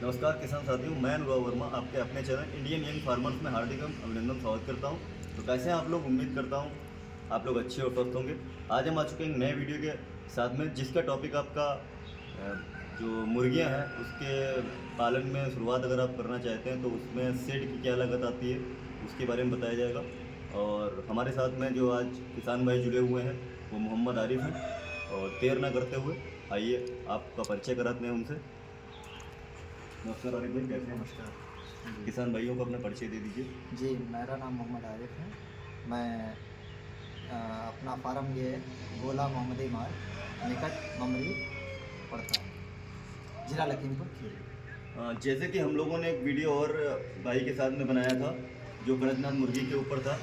नमस्कार किसान साथियों, मैं अनुराग वर्मा आपके अपने चैनल इंडियन यंग फार्मर्स में हार्दिक अभिनंदन स्वागत करता हूं। तो कैसे हैं आप लोग? उम्मीद करता हूं आप लोग अच्छे और स्वस्थ होंगे। आज हम आ चुके हैं एक नए वीडियो के साथ में, जिसका टॉपिक आपका जो मुर्गियां हैं उसके पालन में शुरुआत अगर आप करना चाहते हैं तो उसमें सेड की क्या लागत आती है उसके बारे में बताया जाएगा। और हमारे साथ में जो आज किसान भाई जुड़े हुए हैं वो मोहम्मद आरिफ हैं। और देर ना करते हुए आइए आपका परिचय कराते हैं उनसे। नमस्कार आरिफ भाई, कैसे हैं? नमस्कार जी। किसान भाइयों को अपना परिचय दे दीजिए। जी, मेरा नाम मोहम्मद आरिफ है। मैं अपना फार्म ये गोला मोहम्मदी मार्ग निकट ममरी पड़ता है, जिला लखीमपुर खीरी। जैसे कि हम लोगों ने एक वीडियो और भाई के साथ में बनाया था जो कड़कनाथ मुर्गी के ऊपर था,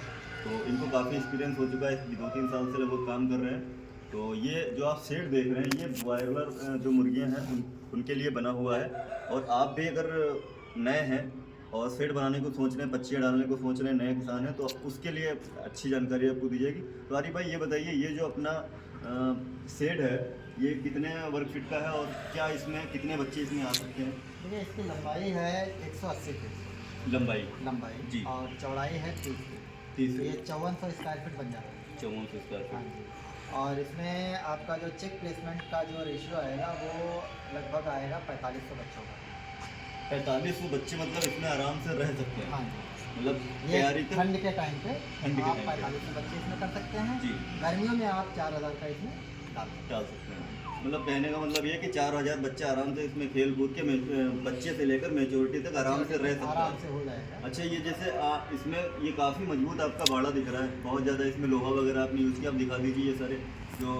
तो इनको काफ़ी एक्सपीरियंस हो चुका है, 2-3 साल से लगभग काम कर रहे हैं। तो ये जो आप शेड देख रहे हैं ये बॉयलर जो मुर्गियां हैं उनके लिए बना हुआ है। और आप भी अगर नए हैं और शेड बनाने को सोच रहे हैं, पच्चियाँ डालने को सोच रहे हैं, नए किसान हैं, तो उसके लिए अच्छी जानकारी आपको दी जाएगी। तो आरिफ भाई ये बताइए, ये जो अपना शेड है ये कितने वर्ग फीट का है और क्या इसमें कितने बच्चे इसमें आ सकते हैं? देखिए, इसकी लंबाई है 180 फीट लंबाई जी, और चौड़ाई है 30 फीट। 30 तो ये 5400 स्क्वायर फीट बन जाता है। 5400 स्क्वायर हाँ फीट। जी। और इसमें आपका जो चेक प्लेसमेंट का जो रेशियो आएगा वो लगभग आएगा 4500 बच्चों का। 4500 बच्चे मतलब इसमें आराम से रह सकते हैं। हाँ जी। मतलब ये तैयारी तक ठंड के टाइम पे ठंड के आप टाइम पे 4500 बच्चे इसमें कर सकते हैं। जी गर्मियों में आप 4000 का इसमें डाल सकते डाल सकते हैं। मतलब कहने का मतलब ये है कि 4000 बच्चे आराम से इसमें खेल कूद के बच्चे से लेकर मेच्योरिटी तक आराम से रह हैं, सकते आराम हैं। से हो जाएगा। अच्छा, ये जैसे इसमें ये काफ़ी मजबूत आपका बाड़ा दिख रहा है, बहुत ज़्यादा इसमें लोहा वगैरह आपने यूज़ किया। आप दिखा दीजिए ये सारे जो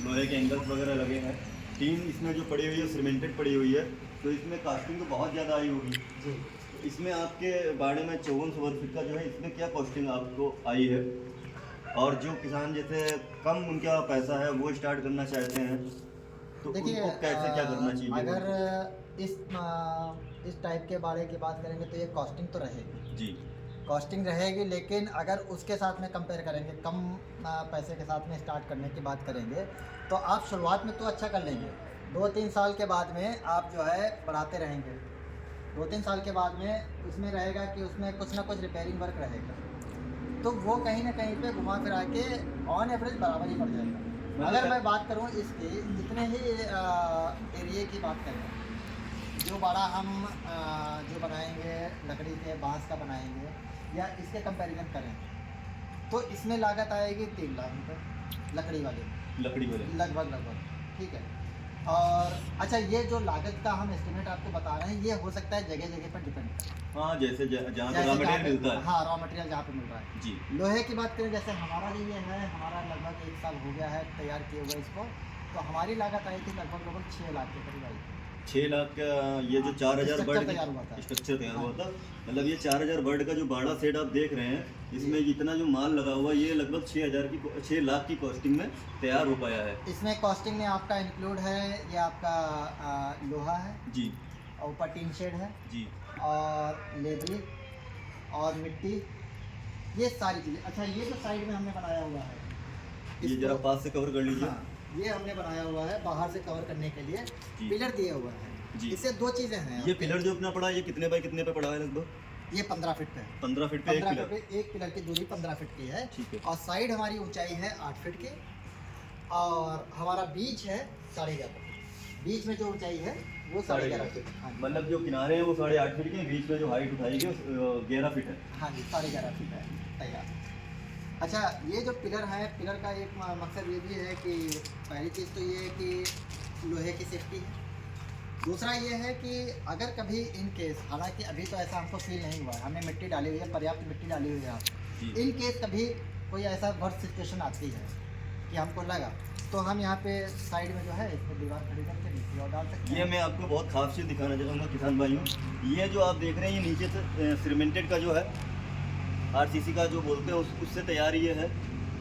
लोहे के एंगल्स वगैरह लगे हैं। टीन इसमें जो पड़ी हुई है सीमेंटेड पड़ी हुई है, तो इसमें कास्टिंग तो बहुत ज़्यादा आई होगी। जी, इसमें आपके बाड़े में 5400 वर्ग फीट का जो है, इसमें क्या कॉस्टिंग आपको आई है? और जो किसान जैसे कम उनका पैसा है वो स्टार्ट करना चाहते हैं तो देखिए, उनको कैसे क्या करना चाहिए? अगर इस टाइप के बाड़े की बात करेंगे तो ये कॉस्टिंग तो रहेगी, जी कॉस्टिंग रहेगी। लेकिन अगर उसके साथ में कंपेयर करेंगे, कम पैसे के साथ में स्टार्ट करने की बात करेंगे, तो आप शुरुआत में तो अच्छा कर लेंगे। 2-3 साल के बाद में आप जो है बढ़ाते रहेंगे। 2-3 साल के बाद में उसमें रहेगा कि उसमें कुछ ना कुछ रिपेयरिंग वर्क रहेगा, तो वो कहीं ना कहीं पे घुमा फिरा के ऑन एवरेज बराबर ही पड़ जाएगा। अगर मैं बात करूं इसके जितने ही एरिए की बात करें, जो बड़ा हम जो बनाएंगे लकड़ी के बांस का बनाएंगे या इसके कंपैरिजन करें तो इसमें लागत आएगी 3 लाख रुपये लकड़ी वाले लगभग, ठीक है। और अच्छा, ये जो लागत का हम एस्टिमेट आपको बता रहे हैं ये हो सकता है जगह जगह पर डिपेंड करता है। हाँ, जैसे जहाँ जैसे रॉ मटेरियल मिलता है। हाँ, रॉ मटेरियल जहाँ पे मिल रहा है। जी लोहे की बात करें, जैसे हमारा जो ये है, हमारा लगभग 1 साल हो गया है तैयार किए हुए इसको, तो हमारी लागत आई थी लगभग 6 लाख के करीब आई थी। 6 लाख का ये जो 4000 स्ट्रक्चर वर्ड तैयार हुआ था। स्ट्रक्चर तैयार हुआ हाँ। था। मतलब ये 4000 वर्ड का जो बाड़ा सेट आप देख रहे हैं, इसमें जितना जो माल लगा हुआ है ये लगभग 6 लाख की कॉस्टिंग में तैयार हो पाया है। इसमें कॉस्टिंग में आपका इंक्लूड है, ये आपका लोहा है जी और ऊपर टीन शेड है जी और लेबरी और मिट्टी, ये सारी चीज़ें। अच्छा, ये जो साइड में हमने बनाया हुआ है ये इसको- जरा पास से कवर कर लीजिए। हाँ, ये हमने बनाया हुआ है बाहर से कवर करने के लिए, जी। पिलर दिए हुए हैं। जी। इससे 2 चीज़ें हैं। ये पिलर जो अपना पड़ा है ये कितने बाय कितने पे पड़ा है? लगभग ये 15 फीट पे है। 15 फीट पे एक 15 पिलर। फीट पे एक पिलर की दूरी 15 फीट की है। ठीक है। और साइड हमारी ऊंचाई है 8 फीट की और हमारा बीच है 11.5 फीट। बीच में जो ऊंचाई है वो 11.5 फीट। हाँ जी। मतलब जो किनारे हैं वो 8.5 फीट के, बीच में जो हाइट उठाएगी 11 फीट है। हाँ जी, 11.5 फीट है तैयार। अच्छा, ये जो पिलर है, पिलर का एक मकसद ये भी है कि पहली चीज़ तो ये है कि लोहे की सेफ्टी है। दूसरा ये है कि अगर कभी इन केस, हालांकि अभी तो ऐसा हमको फील नहीं हुआ है, हमने मिट्टी डाली हुई है, पर्याप्त मिट्टी डाली हुई है यहाँ जी। पे। इन केस कभी कोई ऐसा वर्स्ट सिचुएशन आती है कि हमको लगा, तो हम यहाँ पे साइड में जो है इस पर दीवार खड़ी करके मिट्टी और डाल सकते ये हैं। मैं आपको बहुत खास चीज़ दिखाना चाहूँगा किसान भाइयों। ये जो आप देख रहे हैं ये नीचे से सीमेंटेड का जो है आरसीसी का जो बोलते हैं उससे तैयार ये है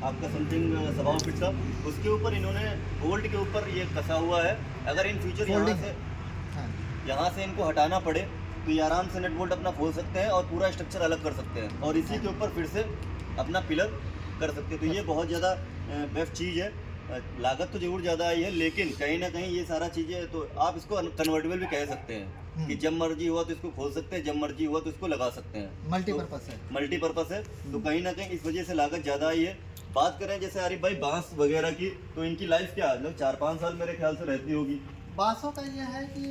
आपका समथिंग 1.25 फीट का। उसके ऊपर इन्होंने बोल्ट के ऊपर ये कसा हुआ है। अगर इन फ्यूचर हाँ, यहाँ से इनको हटाना पड़े तो ये आराम से नट बोल्ट अपना खोल सकते हैं और पूरा स्ट्रक्चर अलग कर सकते हैं और इसी के ऊपर फिर से अपना पिलर कर सकते हैं। तो ये बहुत ज़्यादा बेस्ट चीज़ है। लागत तो ज़रूर ज़्यादा आई है, लेकिन कहीं ना कहीं ये सारा चीज़ें तो आप इसको कन्वर्टेबल भी कह सकते हैं। कि जब मर्जी हुआ तो इसको खोल सकते हैं, जब मर्जी हुआ तो इसको लगा सकते हैं। मल्टीपर्पज है। मल्टीपर्पज है, तो कहीं ना कहीं इस वजह से लागत ज़्यादा आई है। बात करें जैसे आरिफ भाई बांस वगैरह की, तो इनकी लाइफ क्या है, मतलब 4-5 साल मेरे ख्याल से रहती होगी। बांसों का ये है कि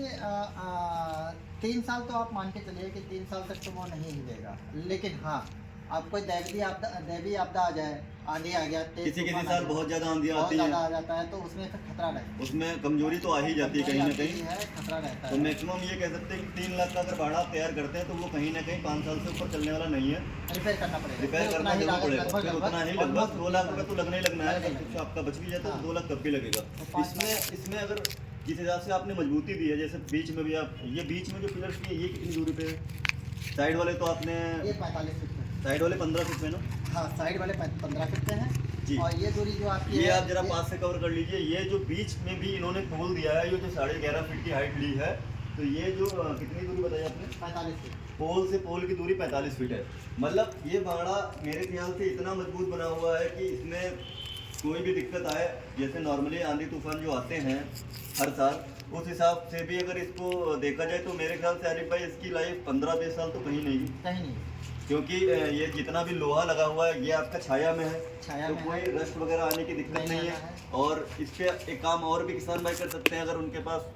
3 साल तो आप मान के चलिए कि 3 साल तक तो वो नहीं हिलेगा, लेकिन हाँ आप कोई दैवी आपदा आ जाए, आंधी आ गया, किसी साल बहुत ज़्यादा आंधी आती है, आ जाता है, तो उसमें फिर खतरा रहता है, उसमें कमजोरी तो आ ही जाती है कहीं ना कहीं, खतरा रहता तो है। मैक्सिमम ये कह सकते हैं कि 3 लाख का अगर भाड़ा आप तैयार करते हैं तो वो कहीं ना कहीं 5 साल से ऊपर चलने वाला नहीं है। रिपेयर करना पड़ेगा, रिपेयर करना जरूर पड़ेगा, फिर उतना ही लगभग 2 लाख रुपये तो लगना ही लगना है। लगेगा। अगर कुछ आपका बच भी जाता है तो 2 लाख कब भी लगेगा। तो 5 इसमें अगर जिस हिसाब से आपने मजबूती दी है, जैसे बीच में भी आप, ये बीच में जो पिलर्स की है ये कितनी दूरी पे है? साइड वाले तो आपने, ये 45 फीट पे, साइड वाले 15 फीट पे ना? हाँ साइड वाले 15 फीट पे हैं जी। और ये दूरी जो आपकी ये है, आप जरा पास से कवर कर लीजिए। ये जो बीच में भी इन्होंने पोल दिया है, ये जो 11.5 फीट की हाइट ली है, तो ये जो कितनी दूरी बताई आपने? 45 फीट। पोल से पोल की दूरी 45 फीट है। मतलब ये बाड़ा मेरे ख्याल से इतना मजबूत बना हुआ है कि इसमें कोई भी दिक्कत आए, जैसे नॉर्मली आंधी तूफान जो आते हैं हर साल, उस हिसाब से भी अगर इसको देखा जाए तो मेरे ख्याल से आरिफ भाई इसकी लाइफ 15-20 साल तो कहीं नहीं, क्योंकि ये जितना भी लोहा लगा हुआ है ये आपका छाया में है, छाया तो में कोई है। रस्ट वगैरह आने की दिक्कत नहीं है। और इस पे एक काम और भी किसान भाई कर सकते हैं, अगर उनके पास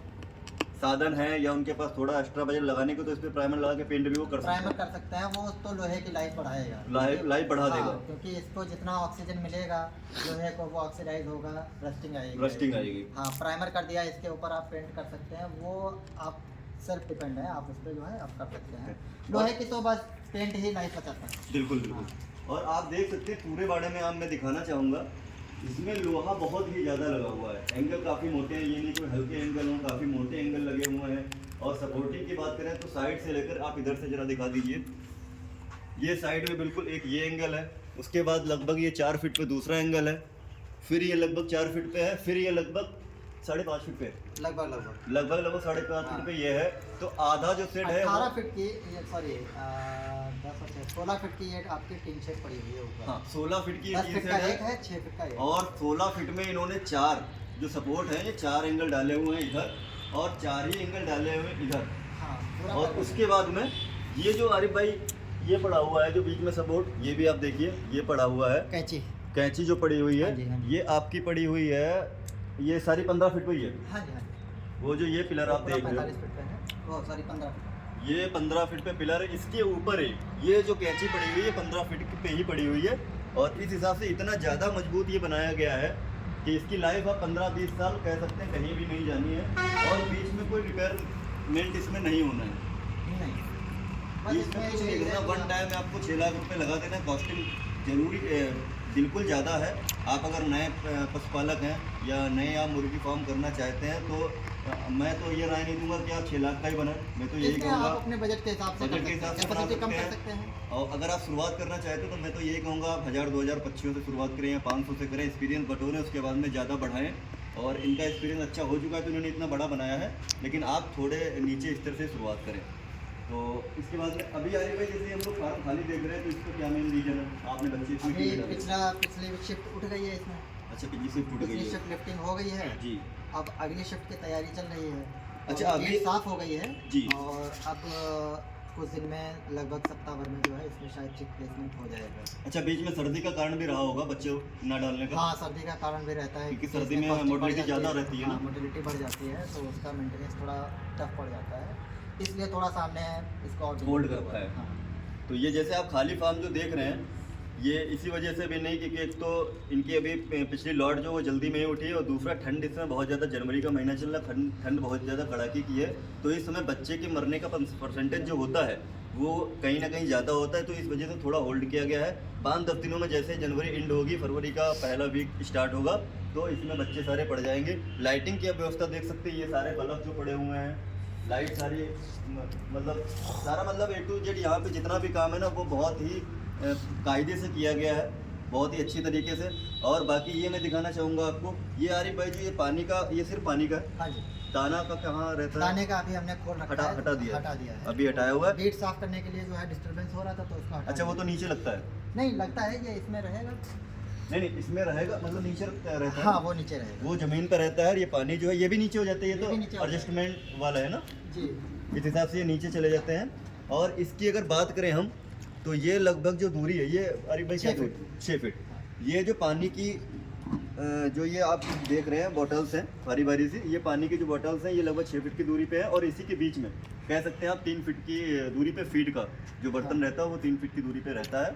साधन है या उनके पास थोड़ा एक्स्ट्रा बजट लगाने को, तो इस पे प्राइमर लगा के पेंट भी वो कर सकते प्राइमर कर सकते हैं, वो तो लोहे की लाइफ बढ़ाएगा, हैं, लाइफ बढ़ा देगा, क्योंकि इसको जितना ऑक्सीजन मिलेगा लोहे को वो ऑक्सीडाइज होगा, रस्टिंग आएगी। हाँ प्राइमर कर दिया, इसके ऊपर आप पेंट कर सकते हैं, वो आप सेल्फ डिपेंड है, आप उस पर जो है आप कर सकते हैं। लोहे की तो बस पेंट ही लाइफ बचाता है। बिल्कुल बिल्कुल। और आप देख सकते हैं पूरे बाड़े में, आप मैं दिखाना चाहूँगा, इसमें लोहा बहुत ही ज़्यादा लगा हुआ है, एंगल काफ़ी मोटे हैं, ये नहीं कोई हल्के एंगल हों, काफ़ी मोटे एंगल लगे हुए हैं। और सपोर्टिंग की बात करें तो साइड से लेकर, आप इधर से जरा दिखा दीजिए, ये साइड में बिल्कुल एक ये एंगल है, उसके बाद लगभग ये 4 फीट पे दूसरा एंगल है, फिर ये लगभग 4 फीट पे है, फिर ये लगभग 5.5 फीट पे, लगभग 5.5 फीट पे ये है। तो आधा जो सेट है 18 फीट की, सॉरी 16 फीट की ये आपकी टीन शेड पड़ी हुई है ऊपर। हाँ 16 फीट की 10 टीन फीट शेड का है, एक है, 6 फीट का एक। और 16 फीट में इन्होंने 4 जो सपोर्ट है, ये 4 एंगल डाले हुए हैं इधर, और 4 ही एंगल डाले हुए हैं इधर। हाँ पूरा और उसके बाद में ये जो आरिफ भाई ये पड़ा हुआ है जो बीच में सपोर्ट, ये भी आप देखिए, ये पड़ा हुआ है कैंची जो पड़ी हुई है, हाँ जी, हाँ जी। ये आपकी पड़ी हुई है, ये सारी 15 फीट पे ही है। हाँ जी हाँ जी। वो जो ये पिलर आप देख रहे 45 फीट पे है, वो सॉरी 15 फीट, ये 15 फीट पे पिलर है, इसके ऊपर है ये जो कैंची पड़ी हुई है 15 फीट पे ही पड़ी हुई है। और इस हिसाब से इतना ज़्यादा मजबूत ये बनाया गया है कि इसकी लाइफ आप 15-20 साल कह सकते हैं, कहीं भी नहीं जानी है। और बीच में कोई रिपेयरमेंट इसमें नहीं होना है, नहीं बीच में कुछ नहीं करना, वन टाइम आपको 6 लाख रुपये लगा देना। कॉस्टिंग जरूरी बिल्कुल ज़्यादा है। आप अगर नए पशुपालक हैं या नए आप मुर्गी फार्म करना चाहते हैं तो मैं तो ये राय नहीं दूंगा कि आप 6 लाख का ही बनाएं, मैं तो यही कहूँगा आप अपने बजट के हिसाब से बजट के हिसाब से बना कम कर सकते सकते हैं। हैं। और अगर आप शुरुआत करना चाहते हो तो मैं तो यही कहूँगा आप 1000-2000 पक्षियों से शुरुआत करें या 500 से करें, एक्सपीरियंस बटोरें, उसके बाद में ज़्यादा बढ़ाएं। और इनका एक्सपीरियंस अच्छा हो चुका है तो इन्होंने इतना बड़ा बनाया है, लेकिन आप थोड़े नीचे स्तर से शुरुआत करें। तो इसके बाद में अभी आए भाई जैसे हम लोग फार्म खाली देख रहे हैं, तो इसको क्या मेन रीजन है, आपने बच्चे इसमें अभी क्यों डाले? पिछली शिफ्ट उठ गई है इसमें, अच्छा पिछली शिफ्ट टूट गई पिछली है शिफ्ट लिफ्टिंग हो गई है, जी। अब अगली शिफ्ट की तैयारी चल रही है। अच्छा, और अभी- गेट साफ हो गई है जी। और अब कुछ दिन में लगभग सप्ताह भर में जो है इसमें शायद चिक प्लेसमेंट हो जाएगा। अच्छा बीच में सर्दी का कारण भी रहा होगा बच्चे ना डालने का? हाँ सर्दी का कारण भी रहता है, क्योंकि सर्दी इसमें में costing बढ़ मोटिलिटी जाती ज़्यादा रहती है ना? मोटिलिटी बढ़ जाती है तो उसका मेंटेनेंस थोड़ा टफ पड़ जाता है, इसलिए थोड़ा सा हमने इसको होल्ड कर रखा है। हाँ। तो ये जैसे आप खाली फार्म जो देख रहे हैं, ये इसी वजह से भी नहीं, क्योंकि एक तो इनकी अभी पिछली लॉट जो वो जल्दी में ही उठी है, और दूसरा ठंड इसमें बहुत ज़्यादा, जनवरी का महीना चल रहा, ठंड बहुत ज़्यादा कड़ाके की है, तो इस समय बच्चे के मरने का परसेंटेज जो होता है वो कहीं ना कहीं ज़्यादा होता है, तो इस वजह से थोड़ा होल्ड किया गया है। 5-10 दिनों में जैसे जनवरी एंड होगी, फरवरी का पहला वीक स्टार्ट होगा, तो इसमें बच्चे सारे पड़ जाएंगे। लाइटिंग की आप व्यवस्था देख सकते हैं, ये सारे बल्ब जो पड़े हुए हैं, लाइट सारी, मतलब सारा, मतलब A to Z यहाँ पे जितना भी काम है ना वो बहुत ही कायदे से किया गया है, बहुत ही अच्छी तरीके से। और बाकी ये मैं दिखाना चाहूँगा आपको, ये आरिफ भाई जो ये पानी का, ये सिर्फ पानी का है, हाँ जी। दाना का कहाँ रहता है? दाने का अभी हमने खोल रखा है, हटा दिया है। अभी हटाया हुआ है। बीट साफ करने के लिए जो है डिस्टरबेंस हो रहा था तो उसको हटा अच्छा वो दिया। तो नीचे लगता है? नहीं लगता है ये इसमें रहेगा। नहीं इसमें रहेगा, मतलब नीचे रहता है? हाँ वो नीचे रहेगा, वो जमीन पर रहता है, और ये पानी जो है ये भी नीचे हो जाता है, ये भी ये नीचे तो हो जाएगा। एडजस्टमेंट वाला है ना जी। इस हिसाब से ये नीचे चले जाते हैं। और इसकी अगर बात करें हम, तो ये लगभग जो दूरी है ये, अरे भाई क्या 6 फीट। ये जो पानी की जो ये आप देख रहे हैं बॉटल्स हैं बारी बारी से, ये पानी की जो बॉटल्स हैं ये लगभग 6 फीट की दूरी पे है। और इसी के बीच में कह सकते हैं आप 3 फीट की दूरी पे फीड का जो बर्तन रहता है वो 3 फीट की दूरी पे रहता है।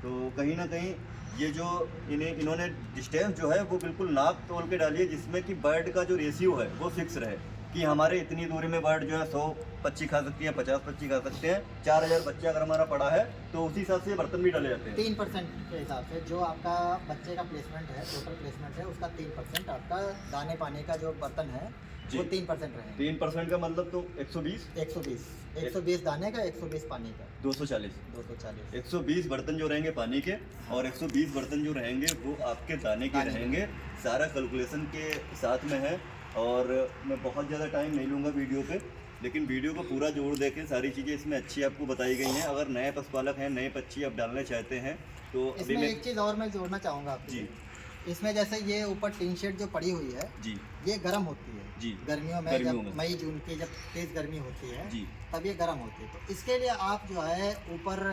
तो कहीं ना कहीं ये जो इन्होंने डिस्टेंस जो है वो बिल्कुल नाप तोल के डाली है, जिसमें कि बर्ड का जो रेशियो है वो फिक्स रहे कि हमारे इतनी दूरी में बर्ड जो है 100 पक्षी खा सकती है, 50 पक्षी खा सकते हैं। 4000 बच्चा अगर हमारा पड़ा है तो उसी हिसाब से ये बर्तन भी डाले जाते हैं। 3% के हिसाब से जो आपका बच्चे का प्लेसमेंट है, टोटल प्लेसमेंट है, उसका 3% आपका दाने पानी का जो बर्तन है वो 3% रहेगा। 3% का मतलब तो 120 दाने का, 120 पानी का, 240 120 बर्तन जो रहेंगे पानी के और 120 बर्तन जो रहेंगे वो आपके दाने के रहेंगे। सारा कैलकुलेशन के साथ में है। और मैं बहुत ज़्यादा टाइम नहीं लूँगा वीडियो पे, लेकिन वीडियो को पूरा जोड़ देखें, सारी चीज़ें इसमें अच्छी आपको बताई गई हैं। अगर नए पशुपालक हैं, नए पक्षी आप डालना चाहते हैं तो अभी इसमें एक चीज़ और मैं जोड़ना चाहूँगा आपको जी। इसमें जैसे ये ऊपर टीन शेड जो पड़ी हुई है जी, ये गर्म होती है जी, गर्मियों में गर्मियों जब में। मई जून की जब तेज़ गर्मी होती है जी, तब ये गर्म होती है। तो इसके लिए आप जो है ऊपर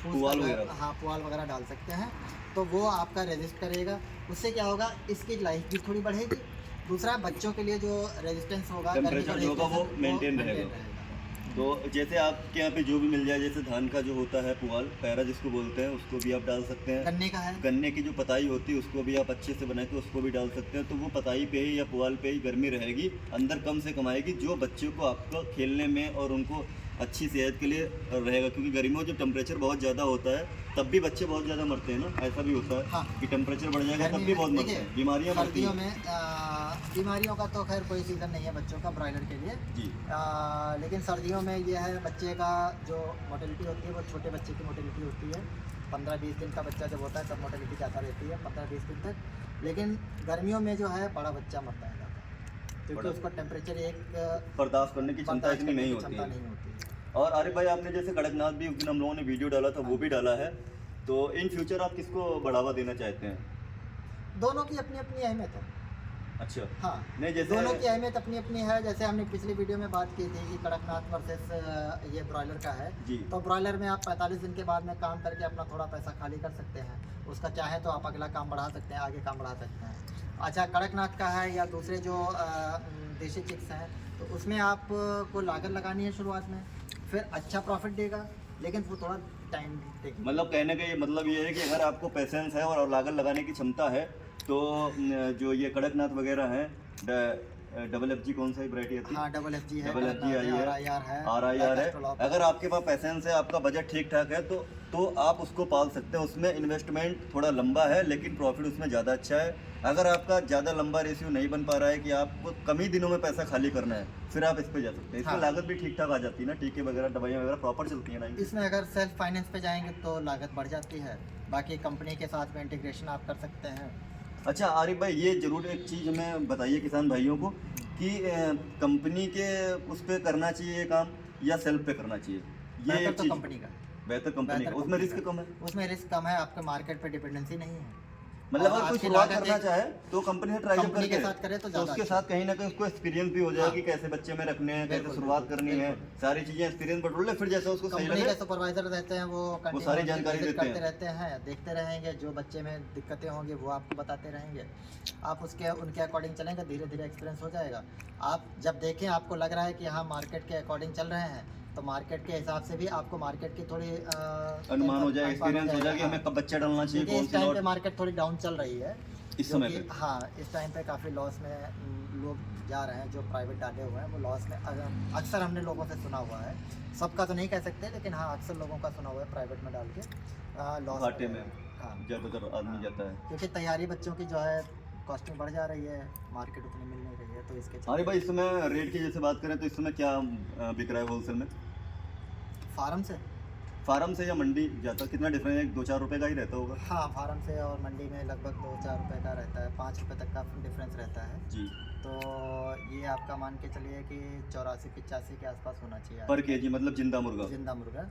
फूस पुआल वगैरह, वगैरह। हाँ पुआल वगैरह डाल सकते हैं। तो वो आपका रेजिस्ट करेगा। उससे क्या होगा, इसकी लाइफ भी थोड़ी बढ़ेगी। दूसरा बच्चों के लिए जो रेजिस्टेंस होगा, गर्मी का टेम्परेचर जो होगा वो resistance मेंटेन maintain रहेगा। तो जैसे आपके यहाँ पे जो भी मिल जाए, जैसे धान का जो होता है पुआल पैरा जिसको बोलते हैं, उसको भी आप डाल सकते हैं। गन्ने का है, गन्ने की जो पताई होती है उसको भी आप अच्छे से बना के उसको भी डाल सकते हैं। तो वो पताई पे ही या पुआल पे ही गर्मी रहेगी, अंदर कम से कम आएगी, जो बच्चों को आपको खेलने में और उनको अच्छी सेहत के लिए रहेगा। क्योंकि गर्मियों में जब टेम्परेचर बहुत ज़्यादा होता है तब भी बच्चे बहुत ज़्यादा मरते हैं ना, ऐसा भी होता है। हाँ। कि टेम्परेचर बढ़ जाएगा तब गर्मी भी में बहुत मरते देखिए, हैं, बीमारियाँ बढ़ती सर्दियों हैं। में बीमारियों का तो खैर कोई सीज़न नहीं है बच्चों का, ब्रॉयलर के लिए। जी, लेकिन सर्दियों में ये है, बच्चे का जो मोटिलिटी होती है वो छोटे बच्चे की मोटिलिटी होती है। 15-20 दिन का बच्चा जब होता है तब मोटिलिटी ज़्यादा रहती है, 15-20 दिन तक। लेकिन गर्मियों में जो है बड़ा बच्चा मरता है ज़्यादा, क्योंकि बड़ा- उसको टेम्परेचर एक बर्दाश्त करने की क्षमता बर्दाश्त इतनी करने नहीं की होती क्षमता है। नहीं होती है। और आरिफ भाई आपने जैसे कड़कनाथ भी उस दिन हम लोगों ने वीडियो डाला था वो भी डाला है, तो इन फ्यूचर आप किसको बढ़ावा देना चाहते हैं? दोनों की अपनी अपनी अहमियत है। अच्छा, हाँ, नहीं जैसे दोनों की अहमियत अपनी अपनी है। जैसे हमने पिछली वीडियो में बात की थी कि कड़कनाथ वर्सेस ये ब्रॉयलर का है। जी, तो ब्रॉयलर में आप 45 दिन के बाद में काम करके अपना थोड़ा पैसा खाली कर सकते हैं। उसका चाहे तो आप अगला काम बढ़ा सकते हैं, आगे काम बढ़ा सकते हैं। अच्छा, कड़कनाथ का है या दूसरे जो देसी चिक्स हैं, तो उसमें आप को लागत लगानी है शुरुआत में, फिर अच्छा प्रॉफिट देगा, लेकिन वो थोड़ा टाइम देगी। मतलब कहने का ये मतलब ये है कि अगर आपको पैसेंस है और लागत लगाने की क्षमता है तो जो ये कड़कनाथ वगैरह हैं, FG कौन सा वैरायटी आती है? हाँ, FG है, FG आई है, RIR है, RIR है। Castrol अगर आपके पास पैसेंस है, आपका बजट ठीक ठाक है तो आप उसको पाल सकते हैं। उसमें इन्वेस्टमेंट थोड़ा लंबा है लेकिन प्रॉफिट उसमें ज़्यादा अच्छा है। अगर आपका ज़्यादा लंबा रेशियो नहीं बन पा रहा है कि आपको कम ही दिनों में पैसा खाली करना है, फिर आप इस पे जा सकते हैं। इसमें हाँ। लागत भी ठीक ठाक आ जाती है ना, टीके वगैरह दवाइयाँ वगैरह प्रॉपर चलती हैं ना। इसमें अगर सेल्फ फाइनेंस पे जाएंगे तो लागत बढ़ जाती है। बाकी कंपनी के साथ में इंटीग्रेशन आप कर सकते हैं। अच्छा आरिफ भाई, ये जरूर एक चीज़ हमें बताइए किसान भाइयों को कि कंपनी के उस पे करना चाहिए ये काम या सेल्फ पे करना चाहिए? ये बेहतर एक तो चीज़ कंपनी का, बेहतर कंपनी का, उसमें कंपनी रिस्क का। कम है। उसमें रिस्क कम है, आपके मार्केट पे डिपेंडेंसी नहीं है। मतलब और अगर कोई आपकी शुरुआत लागत करना एक चाहे तो कंपनी से ट्राई कंपनी के करके साथ करे तो तो ज़्यादा उसके अच्छा। साथ कहीं ना कहीं उसको एक्सपीरियंस भी हो जाए हाँ। कि कैसे बच्चे में रखने हैं, कैसे बिल्कुल, शुरुआत करनी है, बिल्कुल। सारी चीज़ें एक्सपीरियंस बटोर ले, फिर जैसे उसको सही कंपनी लगे के सुपरवाइजर रहते हैं, वो सारी continuously जानकारी visit देते करते हैं। रहते हैं, देखते रहेंगे। जो बच्चे में दिक्कतें होंगी वो आपको बताते रहेंगे। आप उसके उनके अकॉर्डिंग चलेंगे, धीरे धीरे एक्सपीरियंस हो जाएगा। आप जब देखें आपको लग रहा है कि हाँ मार्केट के अकॉर्डिंग चल रहे हैं, तो मार्केट के हिसाब से भी आपको मार्केट की थोड़ी अनुमान हो जाए, एक्सपीरियंस हो जाए कि हाँ। हमें कब बच्चा डालना चाहिए, क्योंकि कौन इस सी टाइम पे लॉट मार्केट थोड़ी डाउन चल रही है इस जो समय कि- पे। हाँ, इस टाइम पे काफ़ी लॉस में लोग जा रहे हैं। जो प्राइवेट डाले हुए हैं वो लॉस में, अक्सर हमने लोगों से सुना हुआ है, सबका तो नहीं कह सकते, लेकिन हाँ अक्सर लोगों का सुना हुआ है प्राइवेट में डाल के लॉस घाटे में हाँ, ज़्यादातर आदमी जाता है। क्योंकि तैयारी बच्चों की जो है कॉस्टिंग बढ़ जा रही है, मार्केट उतनी मिल नहीं रही है, तो इसके अरे भाई, इस समय रेट की जैसे बात करें तो इस समय क्या बिक रहा है होलसेल में? फार्म से, फार्म से या मंडी जाता कितना डिफरेंस है? 2-4 रुपए का ही रहता होगा। हाँ फार्म से और मंडी में लगभग 2-4 रुपये का रहता है, 5 रुपये तक का डिफरेंस रहता है। जी, तो ये आपका मान के चलिए कि 84-85 के आसपास होना चाहिए पर केजी मतलब जिंदा मुर्गा। जिंदा मुर्गा।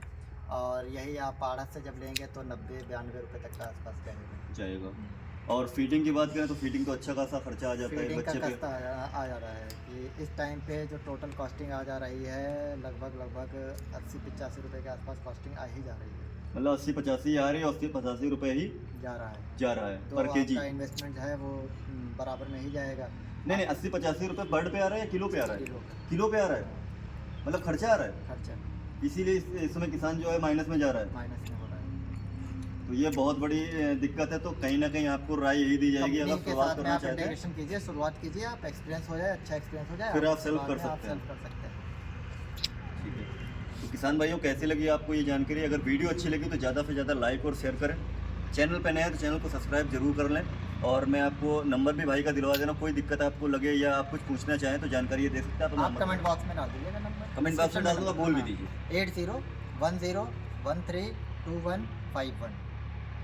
और यही आप आड़त से जब लेंगे तो 90-92 रुपये तक का आसपास जाएगा। जाएगा। और फीटिंग की बात करें तो फीटिंग तो अच्छा खासा खर्चा आ जाता है फीडिंग का बच्चे पे। खर्चा आ जा रहा है कि इस टाइम पे जो टोटल कॉस्टिंग आ जा रही है लगभग 80-85 रुपए के आसपास कॉस्टिंग आ ही जा रही है, मतलब 80-85 आ रही है, 80-85 रुपये ही जा रहा है। जा रहा है तो पर केजी। आपका इन्वेस्टमेंट है वो बराबर में ही जाएगा। नहीं 80-85 रुपये बर्ड पे आ रहा है या किलो पे आ रहा है? किलो का किलो पे आ रहा है, मतलब खर्चा आ रहा है। खर्चा इसीलिए इसमें किसान जो है माइनस में जा रहा है। माइनस में हो रहा है। तो ये बहुत बड़ी दिक्कत है। तो कहीं ना कहीं आपको राय यही दी जाएगी, कंपनी अगर के शुरुआत साथ में करना आप चाहते हैं इंटीग्रेशन कीजिए, शुरुआत कीजिए, आप एक्सपीरियंस हो जाए, अच्छा एक्सपीरियंस हो जाए, फिर आप उसके सेल्फ बाद कर में आप सकते हैं। सेल्फ कर सकते हैं। ठीक है। तो किसान भाइयों कैसी लगी आपको ये जानकारी? अगर वीडियो अच्छी लगी तो ज़्यादा से ज़्यादा लाइक और शेयर करें। चैनल पे नए हैं तो चैनल को सब्सक्राइब जरूर कर लें। और मैं आपको नंबर भी भाई का दिलवा देना, कोई दिक्कत आपको लगे या आप कुछ पूछना चाहें तो जानकारी ये दे सकते हैं। आप कमेंट बॉक्स में डाल दीजिएगा नंबर, कमेंट बॉक्स में डाल दूंगा, बोल भी दीजिए। 8010132151।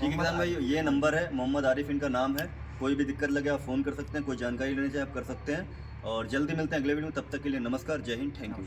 ठीक है किसान भाई, ये नंबर है, मोहम्मद आरिफ इनका नाम है। कोई भी दिक्कत लगे आप फ़ोन कर सकते हैं, कोई जानकारी लेनी चाहे आप कर सकते हैं। और जल्दी मिलते हैं अगले वीडियो में, तब तक के लिए नमस्कार, जय हिंद, थैंक यू।